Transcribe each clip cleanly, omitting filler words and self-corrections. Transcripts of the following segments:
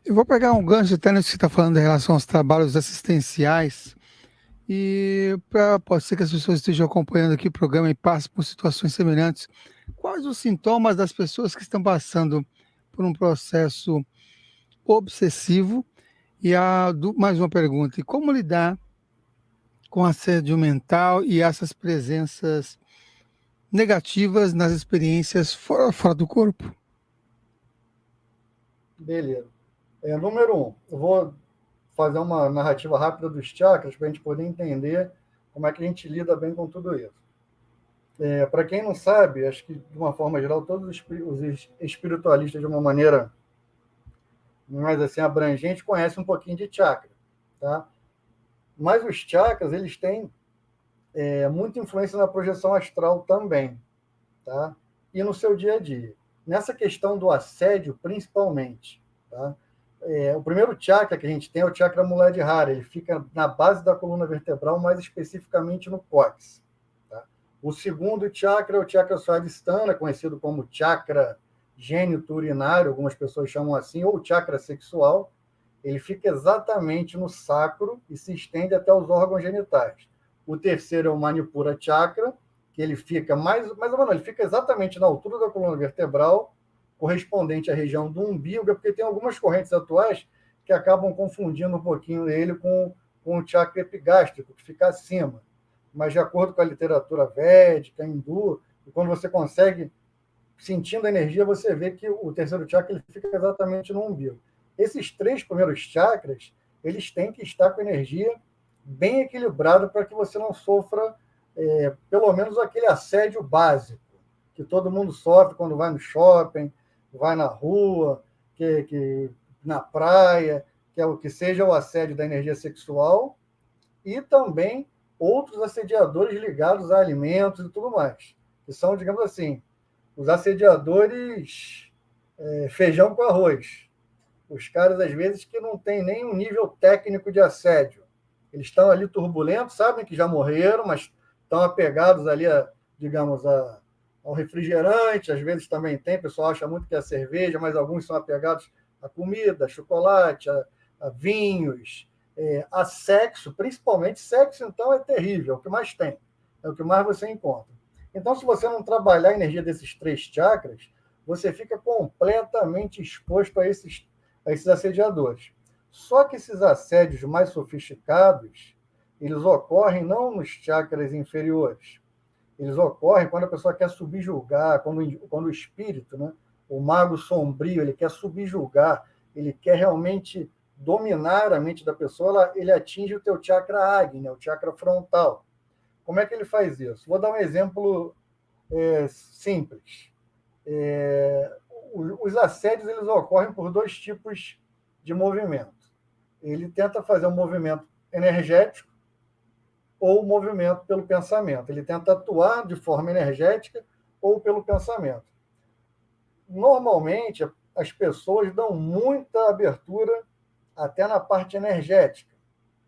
Eu vou pegar um gancho até nisso que você está falando em relação aos trabalhos assistenciais. E pode ser que as pessoas estejam acompanhando aqui o programa e passem por situações semelhantes. Quais os sintomas das pessoas que estão passando por um processo obsessivo? Mais uma pergunta: e como lidar com assédio mental e essas presenças negativas nas experiências fora do corpo? Beleza. Número 1, eu vou fazer uma narrativa rápida dos chakras para a gente poder entender como é que a gente lida bem com tudo isso. Para quem não sabe, acho que de uma forma geral, todos os espiritualistas, de uma maneira mais assim abrangente, conhecem um pouquinho de chakra, tá? Mas os chakras, eles têm muita influência na projeção astral também, tá? E no seu dia a dia. Nessa questão do assédio, principalmente, tá? O primeiro chakra que a gente tem é o chakra Muladhara, ele fica na base da coluna vertebral, mais especificamente no cóccix. Tá? O segundo chakra é o chakra Swadhisthana, conhecido como chakra gênito urinário, algumas pessoas chamam assim, ou chakra sexual. Ele fica exatamente no sacro e se estende até os órgãos genitais. O terceiro é o Manipura Chakra, que ele fica mais ou menos, ele fica exatamente na altura da coluna vertebral, correspondente à região do umbigo, porque tem algumas correntes atuais que acabam confundindo um pouquinho ele com o chakra epigástrico, que fica acima. Mas, de acordo com a literatura védica, hindu, quando você consegue, sentindo a energia, você vê que o terceiro chakra ele fica exatamente no umbigo. Esses três primeiros chakras, eles têm que estar com energia bem equilibrada para que você não sofra, pelo menos, aquele assédio básico que todo mundo sofre quando vai no shopping, vai na rua, que na praia, que é o que seja o assédio da energia sexual, e também outros assediadores ligados a alimentos e tudo mais, que são, digamos assim, os assediadores feijão com arroz. Os caras, às vezes, que não têm nem um nível técnico de assédio. Eles estão ali turbulentos, sabem que já morreram, mas estão apegados ali, digamos, ao refrigerante. Às vezes também tem, o pessoal acha muito que é cerveja, mas alguns são apegados à comida, a chocolate, a vinhos, a sexo, principalmente sexo, então é terrível, é o que mais tem, é o que mais você encontra. Então, se você não trabalhar a energia desses três chakras, você fica completamente exposto a esses assediadores. Só que esses assédios mais sofisticados, eles ocorrem não nos chakras inferiores. Eles ocorrem quando a pessoa quer subjugar, quando o espírito, né, o mago sombrio, ele quer subjugar, ele quer realmente dominar a mente da pessoa, ele atinge o teu chakra Agni, o chakra frontal. Como é que ele faz isso? Vou dar um exemplo simples. Os assédios eles ocorrem por dois tipos de movimento. Ele tenta fazer um movimento energético ou um movimento pelo pensamento. Ele tenta atuar de forma energética ou pelo pensamento. Normalmente, as pessoas dão muita abertura até na parte energética.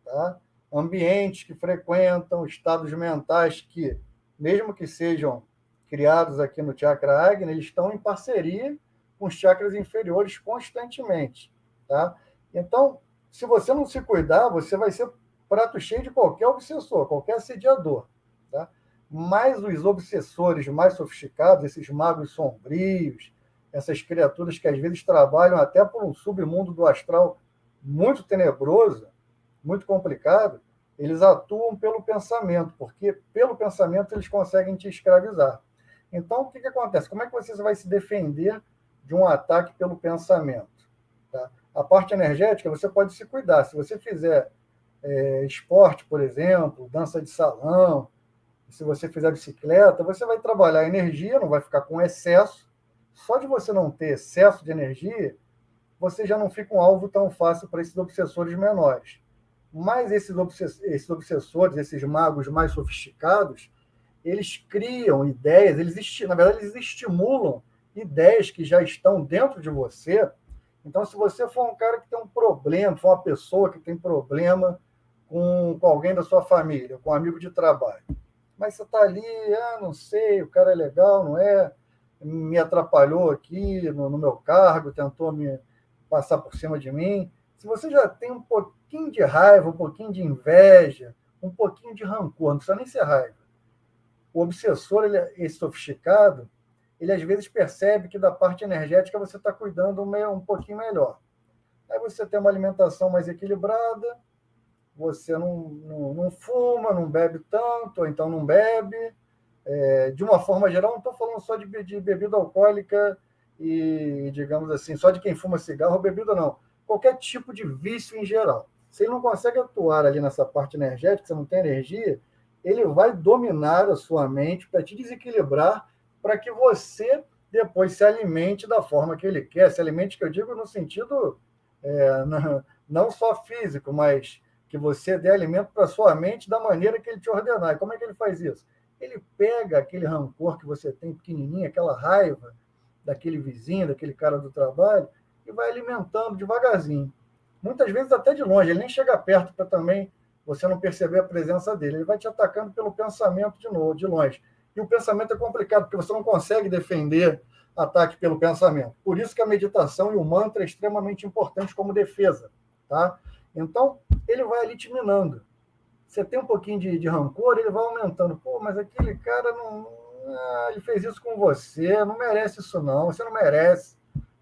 Tá? Ambientes que frequentam, estados mentais que, mesmo que sejam criados aqui no chakra Agni, eles estão em parceria com os chakras inferiores constantemente. Tá? Então, se você não se cuidar, você vai ser prato cheio de qualquer obsessor, qualquer assediador. Tá? Mas os obsessores mais sofisticados, esses magos sombrios, essas criaturas que às vezes trabalham até por um submundo do astral muito tenebroso, muito complicado, eles atuam pelo pensamento, porque pelo pensamento eles conseguem te escravizar. Então, o que acontece? Como é que você vai se defender de um ataque pelo pensamento? Tá? A parte energética, você pode se cuidar. Se você fizer esporte, por exemplo, dança de salão, se você fizer bicicleta, você vai trabalhar energia, não vai ficar com excesso. Só de você não ter excesso de energia, você já não fica um alvo tão fácil para esses obsessores menores. Mas esses obsessores, esses magos mais sofisticados, eles criam ideias, na verdade, eles estimulam ideias que já estão dentro de você. Então, se você for um cara que tem um problema, for uma pessoa que tem problema com alguém da sua família, com um amigo de trabalho, mas você está ali, não sei, o cara é legal, não é? Me atrapalhou aqui no meu cargo, tentou passar por cima de mim. Se você já tem um pouquinho de raiva, um pouquinho de inveja, um pouquinho de rancor, não precisa nem ser raiva. O obsessor, esse sofisticado, ele às vezes percebe que da parte energética você está cuidando um pouquinho melhor. Aí você tem uma alimentação mais equilibrada, você não fuma, não bebe tanto, ou então não bebe. De uma forma geral, não estou falando só de bebida alcoólica e, digamos assim, só de quem fuma cigarro ou bebida, não. Qualquer tipo de vício em geral. Se ele não consegue atuar ali nessa parte energética, você não tem energia, ele vai dominar a sua mente para te desequilibrar, para que você depois se alimente da forma que ele quer. Se alimente, que eu digo no sentido não só físico, mas que você dê alimento para a sua mente da maneira que ele te ordenar. E como é que ele faz isso? Ele pega aquele rancor que você tem pequenininho, aquela raiva daquele vizinho, daquele cara do trabalho, e vai alimentando devagarzinho. Muitas vezes até de longe, ele nem chega perto para também você não perceber a presença dele. Ele vai te atacando pelo pensamento de longe. E o pensamento é complicado, porque você não consegue defender ataque pelo pensamento. Por isso que a meditação e o mantra é extremamente importante como defesa. Tá? Então, ele vai ali te minando. Você tem um pouquinho de rancor, ele vai aumentando. Pô, mas aquele cara ele fez isso com você, não merece isso não, você não merece.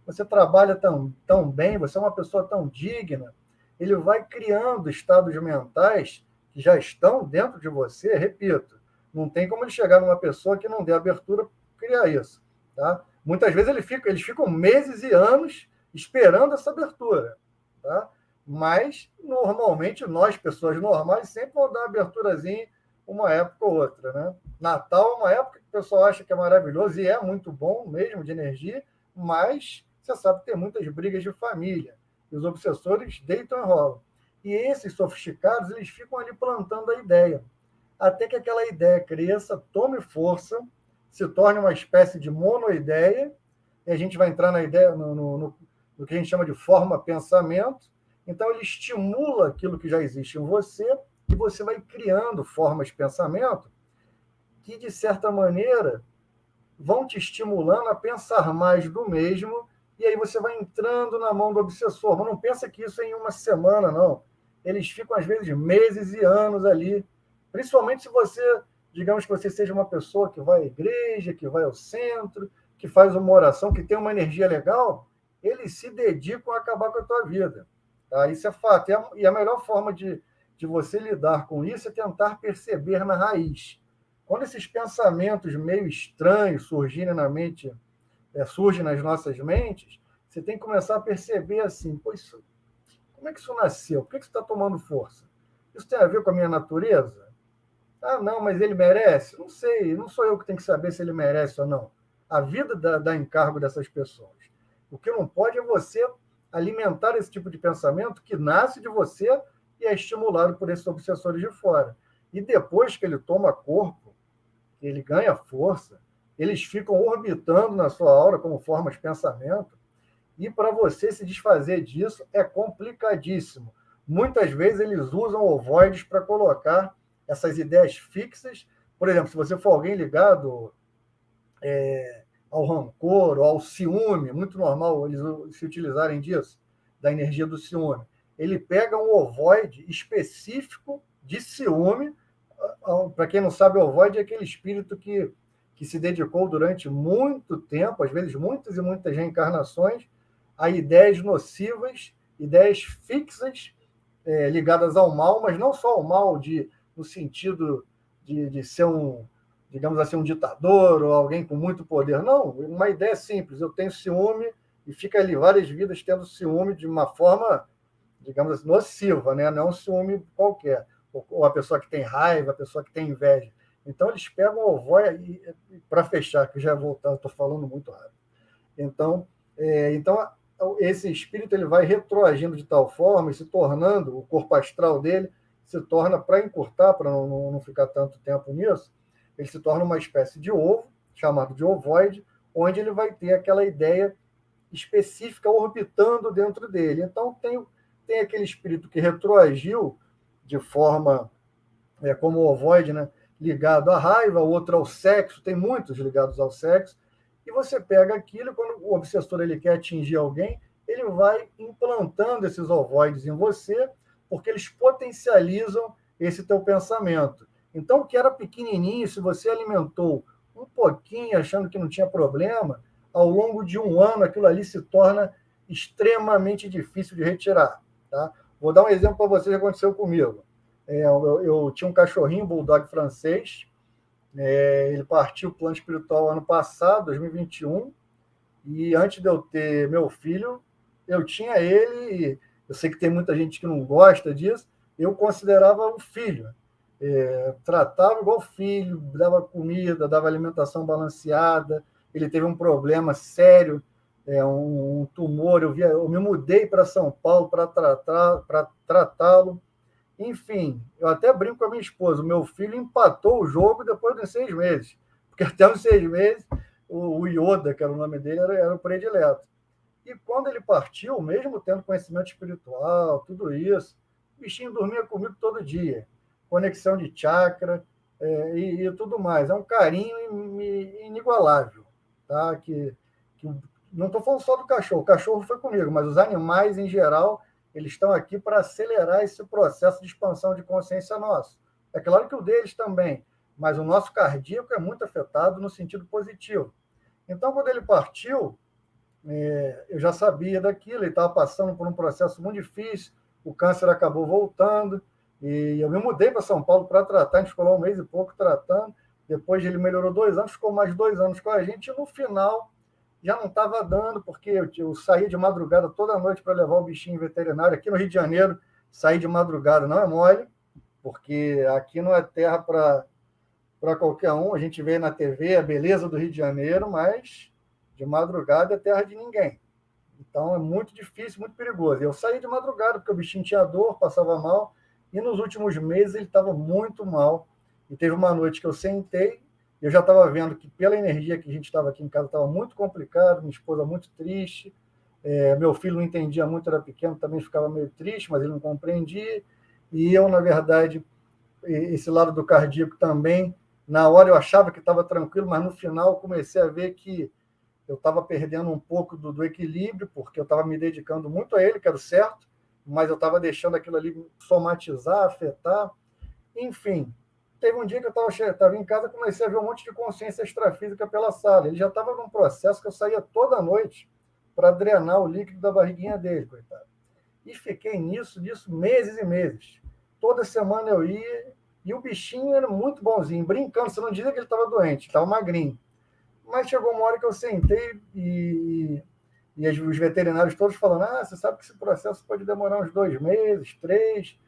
Você trabalha tão bem, você é uma pessoa tão digna. Ele vai criando estados mentais que já estão dentro de você, repito. Não tem como ele chegar numa pessoa que não dê abertura para criar isso. Tá? Muitas vezes eles ficam meses e anos esperando essa abertura. Tá? Mas, normalmente, nós, pessoas normais, sempre vão dar uma aberturazinha uma época ou outra. Né? Natal é uma época que o pessoal acha que é maravilhoso e é muito bom mesmo de energia, mas você sabe que tem muitas brigas de família. E os obsessores deitam e rolam. E esses sofisticados, eles ficam ali plantando a ideia. Até que aquela ideia cresça, tome força, se torne uma espécie de monoideia, e a gente vai entrar na ideia, no que a gente chama de forma-pensamento. Então, ele estimula aquilo que já existe em você, e você vai criando formas de pensamento que, de certa maneira, vão te estimulando a pensar mais do mesmo, e aí você vai entrando na mão do obsessor. Mas não pensa que isso é em uma semana, não. Eles ficam, às vezes, meses e anos ali, principalmente se você, digamos que você seja uma pessoa que vai à igreja, que vai ao centro, que faz uma oração, que tem uma energia legal, eles se dedicam a acabar com a tua vida. Tá? Isso é fato. E a melhor forma de você lidar com isso é tentar perceber na raiz. Quando esses pensamentos meio estranhos surgirem na mente, surgem nas nossas mentes, você tem que começar a perceber assim, pô, como é que isso nasceu? Por que isso está tomando força? Isso tem a ver com a minha natureza? Ah, não, mas ele merece? Não sei, não sou eu que tenho que saber se ele merece ou não. A vida dá encargo dessas pessoas. O que não pode é você alimentar esse tipo de pensamento que nasce de você e é estimulado por esses obsessores de fora. E depois que ele toma corpo, ele ganha força, eles ficam orbitando na sua aura como forma de pensamento, e para você se desfazer disso é complicadíssimo. Muitas vezes eles usam ovoides para colocar essas ideias fixas. Por exemplo, se você for alguém ligado ao rancor ou ao ciúme, muito normal eles se utilizarem disso, da energia do ciúme. Ele pega um ovoide específico de ciúme. Para quem não sabe, o ovoide é aquele espírito que se dedicou durante muito tempo, às vezes muitas e muitas reencarnações, a ideias nocivas, ideias fixas, ligadas ao mal, mas não só ao mal no sentido de ser digamos assim, um ditador ou alguém com muito poder. Não, uma ideia simples. Eu tenho ciúme e fica ali várias vidas tendo ciúme de uma forma, digamos assim, nociva, né? Não é um ciúme qualquer. Ou a pessoa que tem raiva, a pessoa que tem inveja. Então, eles pegam o ovoide, para fechar, que já voltar, estou falando muito rápido. Então, esse espírito ele vai retroagindo de tal forma e se tornando, o corpo astral dele se torna, para encurtar, para não ficar tanto tempo nisso, ele se torna uma espécie de ovo, chamado de ovoide, onde ele vai ter aquela ideia específica orbitando dentro dele. Então, tem aquele espírito que retroagiu de forma, como o ovoide, né, ligado à raiva, outro ao sexo, tem muitos ligados ao sexo, e você pega aquilo, quando o obsessor ele quer atingir alguém, ele vai implantando esses ovoides em você, porque eles potencializam esse teu pensamento. Então, o que era pequenininho, se você alimentou um pouquinho, achando que não tinha problema, ao longo de um ano, aquilo ali se torna extremamente difícil de retirar. Tá? Vou dar um exemplo para você que aconteceu comigo. Eu tinha um cachorrinho, bulldog francês, ele partiu o plano espiritual ano passado, 2021, e antes de eu ter meu filho, eu tinha ele, e eu sei que tem muita gente que não gosta disso, eu considerava um filho. Tratava igual filho, dava comida, dava alimentação balanceada. Ele teve um problema sério, um tumor. Eu me mudei para São Paulo para tratá-lo. Enfim, eu até brinco com a minha esposa. O meu filho empatou o jogo depois de 6 meses, porque até os 6 meses o Yoda, que era o nome dele, era o predileto. E quando ele partiu, mesmo tendo conhecimento espiritual, tudo isso, o bichinho dormia comigo todo dia. Conexão de chakra e tudo mais. É um carinho inigualável. Tá? Que não estou falando só do cachorro. O cachorro foi comigo, mas os animais, em geral, eles estão aqui para acelerar esse processo de expansão de consciência nosso. É claro que o deles também, mas o nosso cardíaco é muito afetado no sentido positivo. Então, quando ele partiu, eu já sabia daquilo, ele estava passando por um processo muito difícil, o câncer acabou voltando, e eu me mudei para São Paulo para tratar, a gente ficou lá 1 mês e pouco tratando, depois ele melhorou 2 anos, ficou mais 2 anos com a gente, e no final já não estava dando, porque eu saía de madrugada toda noite para levar o bichinho veterinário, aqui no Rio de Janeiro, sair de madrugada não é mole, porque aqui não é terra para qualquer um, a gente vê na TV a beleza do Rio de Janeiro, mas de madrugada é terra de ninguém. Então é muito difícil, muito perigoso. Eu saí de madrugada porque o bichinho tinha dor, passava mal, e nos últimos meses ele estava muito mal. E teve uma noite que eu sentei, eu já estava vendo que pela energia que a gente estava aqui em casa estava muito complicado, minha esposa muito triste, meu filho não entendia muito, era pequeno, também ficava meio triste, mas ele não compreendia. E eu, na verdade, esse lado do cardíaco também, na hora eu achava que estava tranquilo, mas no final eu comecei a ver que eu estava perdendo um pouco do equilíbrio, porque eu estava me dedicando muito a ele, que era o certo, mas eu estava deixando aquilo ali somatizar, afetar. Enfim, teve um dia que eu estava em casa e comecei a ver um monte de consciência extrafísica pela sala. Ele já estava num processo que eu saía toda noite para drenar o líquido da barriguinha dele, coitado. E fiquei nisso meses e meses. Toda semana eu ia, e o bichinho era muito bonzinho, brincando. Você não dizia que ele estava doente, estava magrinho. Mas chegou uma hora que eu sentei e os veterinários todos falando, você sabe que esse processo pode demorar uns 2 meses, 3,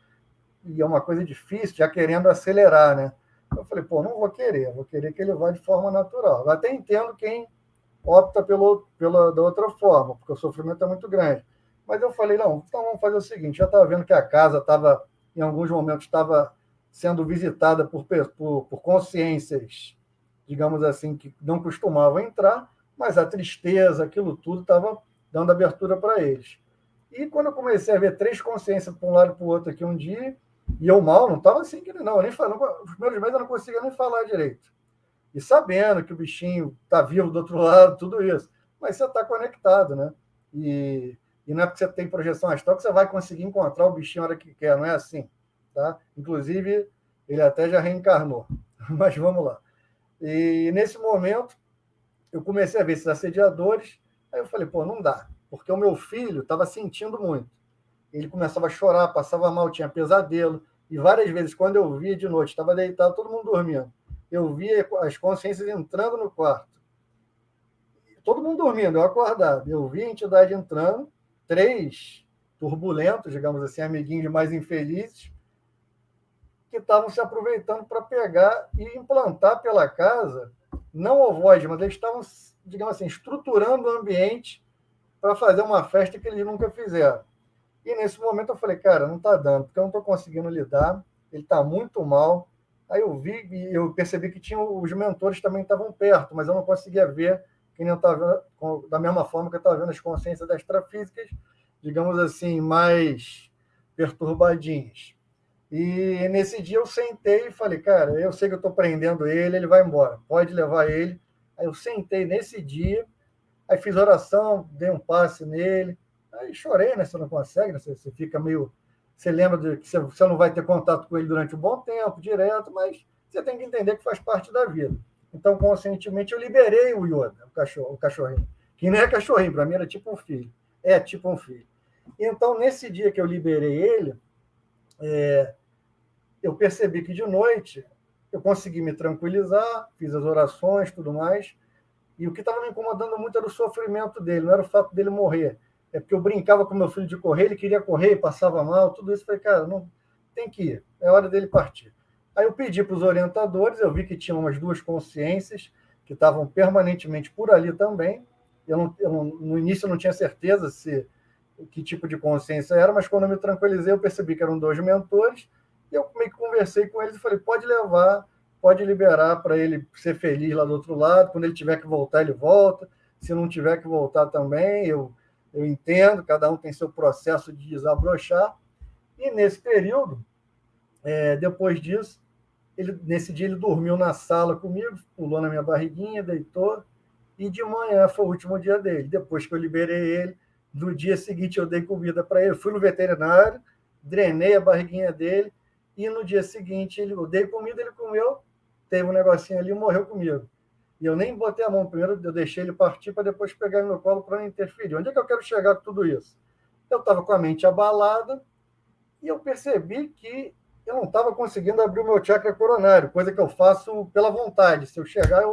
e é uma coisa difícil, já querendo acelerar, né? Eu falei, não vou querer que ele vá de forma natural. Eu até entendo quem opta da outra forma, porque o sofrimento é muito grande. Mas eu falei, não, então vamos fazer o seguinte, já estava vendo que a casa estava, em alguns momentos, estava sendo visitada por consciências, digamos assim, que não costumavam entrar, mas a tristeza, aquilo tudo, estava dando abertura para eles. E quando eu comecei a ver 3 consciências para um lado e para o outro aqui um dia, e eu mal, não estava assim, não, eu nem falando, os primeiros meses eu não conseguia nem falar direito. E sabendo que o bichinho está vivo do outro lado, tudo isso. Mas você está conectado, né? E não é porque você tem projeção astral que você vai conseguir encontrar o bichinho a hora que quer, não é assim. Tá? Inclusive, ele até já reencarnou. Mas vamos lá. E nesse momento, eu comecei a ver esses assediadores, aí eu falei, não dá, porque o meu filho estava sentindo muito. Ele começava a chorar, passava mal, tinha pesadelo, e várias vezes, quando eu via de noite, estava deitado, todo mundo dormindo, eu via as consciências entrando no quarto. Todo mundo dormindo, eu acordado. Eu via a entidade entrando, 3 turbulentos, digamos assim, amiguinhos mais infelizes, que estavam se aproveitando para pegar e implantar pela casa, não ovoide, mas eles estavam, digamos assim, estruturando o ambiente para fazer uma festa que eles nunca fizeram. E nesse momento eu falei, cara, não está dando, porque eu não estou conseguindo lidar, ele está muito mal. Aí eu vi e eu percebi que os mentores também estavam perto, mas eu não conseguia ver, que nem eu estava da mesma forma que eu estava vendo as consciências extrafísicas, digamos assim, mais perturbadinhas. E nesse dia eu sentei e falei, cara, eu sei que eu estou prendendo ele, ele vai embora, pode levar ele. Aí eu sentei nesse dia, aí fiz oração, dei um passe nele, Aí chorei, né? Você não consegue, né? Você fica meio... Você lembra de que você não vai ter contato com ele durante um bom tempo, direto, mas você tem que entender que faz parte da vida. Então, conscientemente, eu liberei o Yoda, o cachorrinho. Que nem é cachorrinho, para mim era tipo um filho. É tipo um filho. Então, nesse dia que eu liberei ele, eu percebi que de noite eu consegui me tranquilizar, fiz as orações, tudo mais, e o que estava me incomodando muito era o sofrimento dele, não era o fato dele morrer. É porque eu brincava com meu filho de correr, ele queria correr, passava mal, tudo isso. Eu falei, cara, não tem que ir, é hora dele partir. Aí eu pedi para os orientadores, eu vi que tinham umas duas consciências que estavam permanentemente por ali também. No início eu não tinha certeza se que tipo de consciência era, mas quando eu me tranquilizei, eu percebi que eram dois mentores, e eu meio que conversei com eles e falei, pode levar, pode liberar para ele ser feliz lá do outro lado, quando ele tiver que voltar, ele volta, se não tiver que voltar também, eu entendo, cada um tem seu processo de desabrochar, e nesse período, depois disso, nesse dia ele dormiu na sala comigo, pulou na minha barriguinha, deitou, e de manhã foi o último dia dele. Depois que eu liberei ele, no dia seguinte eu dei comida para ele, fui no veterinário, drenei a barriguinha dele, e no dia seguinte eu dei comida, ele comeu, teve um negocinho ali e morreu comigo. E eu nem botei a mão primeiro, eu deixei ele partir para depois pegar no meu colo para não interferir. Onde é que eu quero chegar com tudo isso? Eu estava com a mente abalada e eu percebi que eu não estava conseguindo abrir o meu chakra coronário, coisa que eu faço pela vontade. Se eu chegar,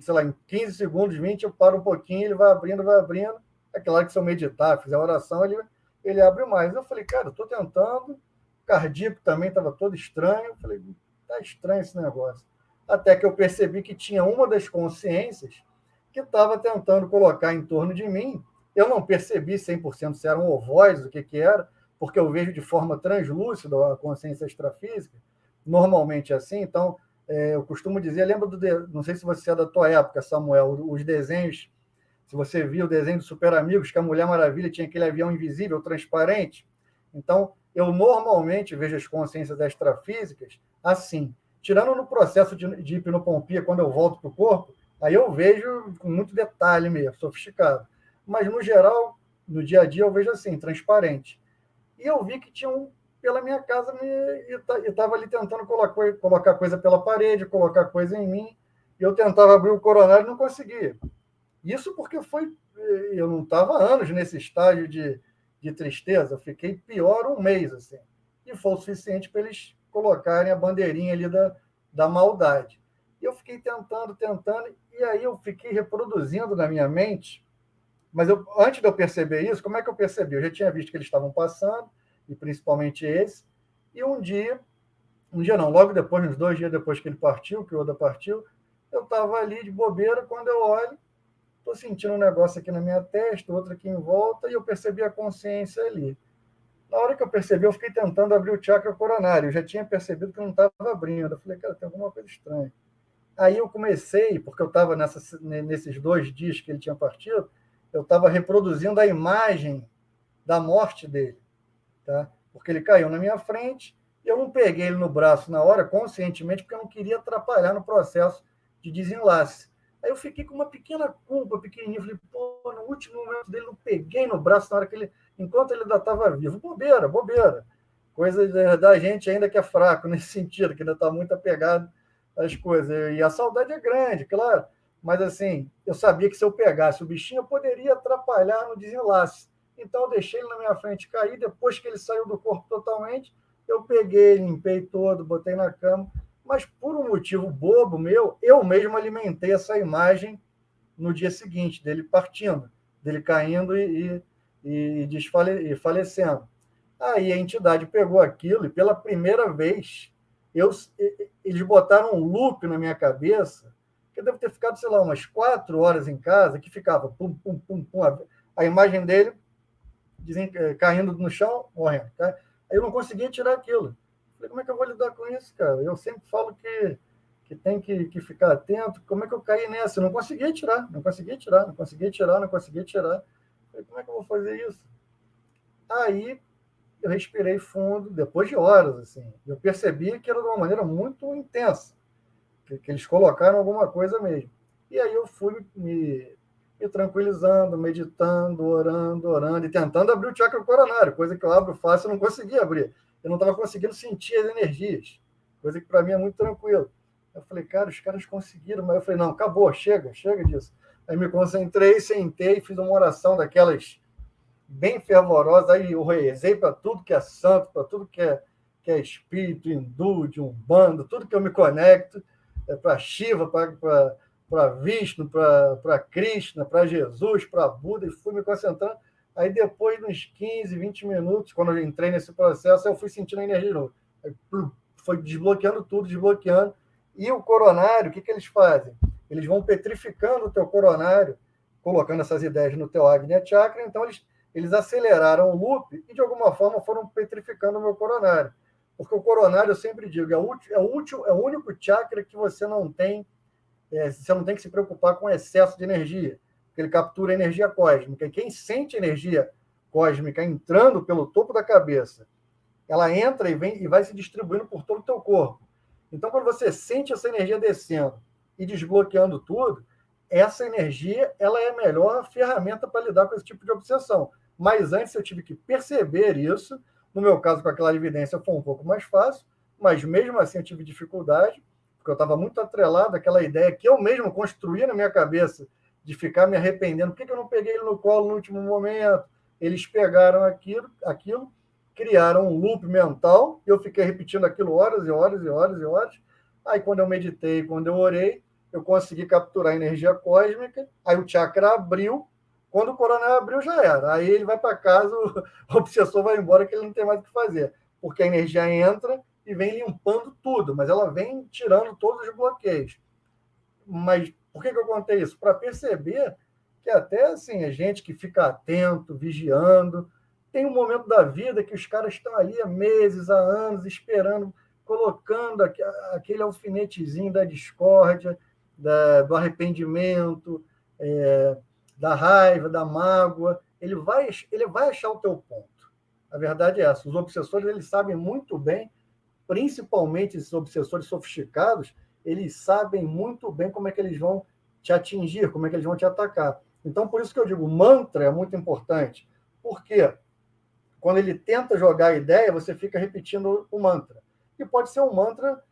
sei lá, em 15 segundos, 20, eu paro um pouquinho, ele vai abrindo, vai abrindo. É claro que se eu meditar, fizer a oração, ele abre mais. Eu falei, cara, eu estou tentando. O cardíaco também estava todo estranho. Eu falei, tá estranho esse negócio. Até que eu percebi que tinha uma das consciências que estava tentando colocar em torno de mim. Eu não percebi 100% se era um ovoide, o que era, porque eu vejo de forma translúcida a consciência extrafísica, normalmente é assim. Então, eu costumo dizer, não sei se você é da tua época, Samuel, os desenhos, se você viu o desenho dos Super Amigos, que a Mulher Maravilha tinha aquele avião invisível, transparente. Então, eu normalmente vejo as consciências extrafísicas assim. Tirando no processo de hipnopompia, quando eu volto para o corpo, aí eu vejo com muito detalhe mesmo, sofisticado. Mas, no geral, no dia a dia, eu vejo assim, transparente. E eu vi que tinha um pela minha casa e estava ali tentando colocar coisa pela parede, colocar coisa em mim. E eu tentava abrir o coronário e não conseguia. Isso porque eu não estava anos nesse estágio de tristeza, eu fiquei pior um mês, assim. E foi o suficiente para eles colocarem a bandeirinha ali da maldade. E eu fiquei tentando, e aí eu fiquei reproduzindo na minha mente. Mas antes de eu perceber isso, como é que eu percebi? Eu já tinha visto que eles estavam passando, e principalmente esse, e um dia não, logo depois, uns 2 dias depois que ele partiu, que o Oda partiu, eu estava ali de bobeira, quando eu olho, estou sentindo um negócio aqui na minha testa, outro aqui em volta, e eu percebi a consciência ali. Na hora que eu percebi, eu fiquei tentando abrir o chakra coronário, eu já tinha percebido que não estava abrindo, eu falei, cara, tem alguma coisa estranha. Aí eu comecei, porque eu estava nesses 2 dias que ele tinha partido, eu estava reproduzindo a imagem da morte dele, tá? Porque ele caiu na minha frente, eu não peguei ele no braço na hora, conscientemente, porque eu não queria atrapalhar no processo de desenlace. Aí eu fiquei com uma pequena culpa, pequenininha, falei, pô, no último momento dele, não peguei no braço na hora que enquanto ele ainda estava vivo. Bobeira. Coisa da gente ainda que é fraco nesse sentido, que ainda está muito apegado às coisas. E a saudade é grande, claro. Mas, assim, eu sabia que se eu pegasse o bichinho, eu poderia atrapalhar no desenlace. Então, eu deixei ele na minha frente cair. Depois que ele saiu do corpo totalmente, eu peguei, limpei todo, botei na cama. Mas, por um motivo bobo meu, eu mesmo alimentei essa imagem no dia seguinte, dele partindo, dele caindo e falecendo. Aí a entidade pegou aquilo e, pela primeira vez, eles botaram um loop na minha cabeça, que eu devo ter ficado, sei lá, umas 4 horas em casa, que ficava pum, pum, pum, pum, a imagem dele caindo no chão, morrendo. Tá? Aí eu não conseguia tirar aquilo. Falei, como é que eu vou lidar com isso, cara? Eu sempre falo que tem que ficar atento. Como é que eu caí nessa? Eu não conseguia tirar. Falei, como é que eu vou fazer isso? Aí eu respirei fundo, depois de horas, assim. Eu percebi que era de uma maneira muito intensa, que eles colocaram alguma coisa mesmo. E aí eu fui me tranquilizando, meditando, orando, e tentando abrir o chakra coronário, coisa que eu abro fácil e não conseguia abrir. Eu não estava conseguindo sentir as energias, coisa que para mim é muito tranquilo. Eu falei, cara, os caras conseguiram, mas eu falei, não, acabou, chega disso. Aí me concentrei, sentei, fiz uma oração daquelas bem fervorosa, aí eu rezei para tudo que é santo, para tudo que é espírito, hindu, de umbanda, tudo que eu me conecto, para Shiva, para Vishnu, para Krishna, para Jesus, para Buda, e fui me concentrando. Aí depois de uns 15, 20 minutos, quando eu entrei nesse processo, eu fui sentindo a energia de novo. Aí, foi desbloqueando tudo, desbloqueando. E o coronário, o que eles fazem? Eles vão petrificando o teu coronário, colocando essas ideias no teu Agnya Chakra, então eles aceleraram o loop e, de alguma forma, foram petrificando o meu coronário. Porque o coronário, eu sempre digo, é o único chakra que você não tem que se preocupar com excesso de energia, porque ele captura a energia cósmica. E quem sente energia cósmica entrando pelo topo da cabeça, ela entra e vai se distribuindo por todo o teu corpo. Então, quando você sente essa energia descendo e desbloqueando tudo, essa energia ela é a melhor ferramenta para lidar com esse tipo de obsessão. Mas antes eu tive que perceber isso. No meu caso, com aquela evidência, foi um pouco mais fácil, mas mesmo assim eu tive dificuldade, porque eu estava muito atrelado àquela ideia que eu mesmo construí na minha cabeça de ficar me arrependendo. Por que eu não peguei ele no colo no último momento? Eles pegaram aquilo, criaram um loop mental, e eu fiquei repetindo aquilo horas e horas e horas e horas. Aí, quando eu meditei, quando eu orei, eu consegui capturar a energia cósmica, aí o chakra abriu. Quando o coronário abriu, já era. Aí ele vai para casa, o obsessor vai embora, que ele não tem mais o que fazer. Porque a energia entra e vem limpando tudo, mas ela vem tirando todos os bloqueios. Mas por que eu contei isso? Para perceber que até assim, a gente que fica atento, vigiando, tem um momento da vida que os caras estão ali há meses, há anos, esperando, colocando aquele alfinetezinho da discórdia, do arrependimento, da raiva, da mágoa. Ele vai achar o teu ponto. A verdade é essa. Os obsessores eles sabem muito bem, principalmente esses obsessores sofisticados, eles sabem muito bem como é que eles vão te atingir, como é que eles vão te atacar. Então, por isso que eu digo, mantra é muito importante. Por quê? Quando ele tenta jogar a ideia, você fica repetindo o mantra. E pode ser um mantra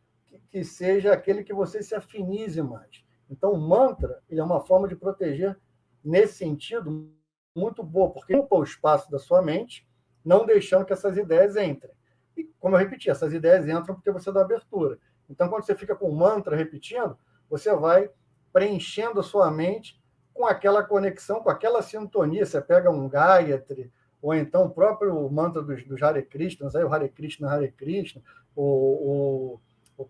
que seja aquele que você se afinize mais. Então, o mantra ele é uma forma de proteger, nesse sentido, muito boa, porque ocupa o espaço da sua mente, não deixando que essas ideias entrem. E, como eu repeti, essas ideias entram porque você dá abertura. Então, quando você fica com o mantra repetindo, você vai preenchendo a sua mente com aquela conexão, com aquela sintonia. Você pega um Gayatri, ou então o próprio mantra dos Hare Krishnas, aí o Hare Krishna, o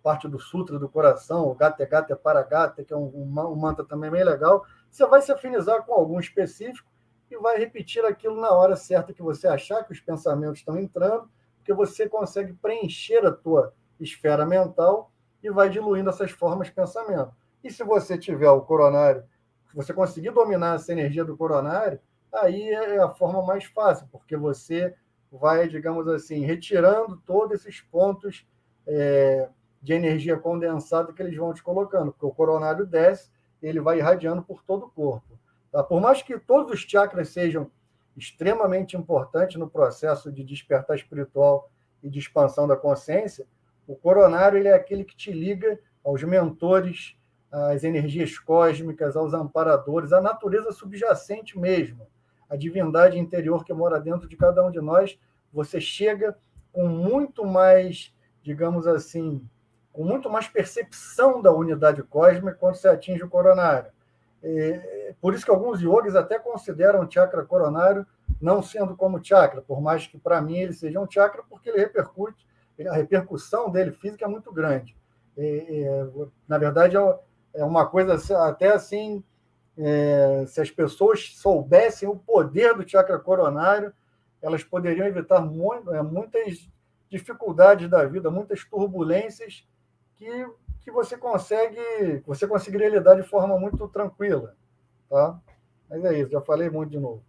parte do Sutra do Coração, o Gata Gata Paragata, que é um mantra também bem legal. Você vai se afinizar com algum específico e vai repetir aquilo na hora certa que você achar que os pensamentos estão entrando, porque você consegue preencher a tua esfera mental e vai diluindo essas formas de pensamento. E se você tiver o coronário, se você conseguir dominar essa energia do coronário, aí é a forma mais fácil, porque você vai, digamos assim, retirando todos esses pontos de energia condensada que eles vão te colocando, porque o coronário desce, ele vai irradiando por todo o corpo. Tá? Por mais que todos os chakras sejam extremamente importantes no processo de despertar espiritual e de expansão da consciência, o coronário ele é aquele que te liga aos mentores, às energias cósmicas, aos amparadores, à natureza subjacente mesmo, a divindade interior que mora dentro de cada um de nós. Você chega com muito mais, digamos assim, com muito mais percepção da unidade cósmica quando você atinge o coronário. Por isso que alguns yogis até consideram o chakra coronário não sendo como chakra, por mais que para mim ele seja um chakra, porque ele repercute, a repercussão dele física é muito grande. Na verdade, é uma coisa até assim, se as pessoas soubessem o poder do chakra coronário, elas poderiam evitar muitas dificuldades da vida, muitas turbulências que você conseguiria lidar de forma muito tranquila. Tá? Mas é isso, já falei muito de novo.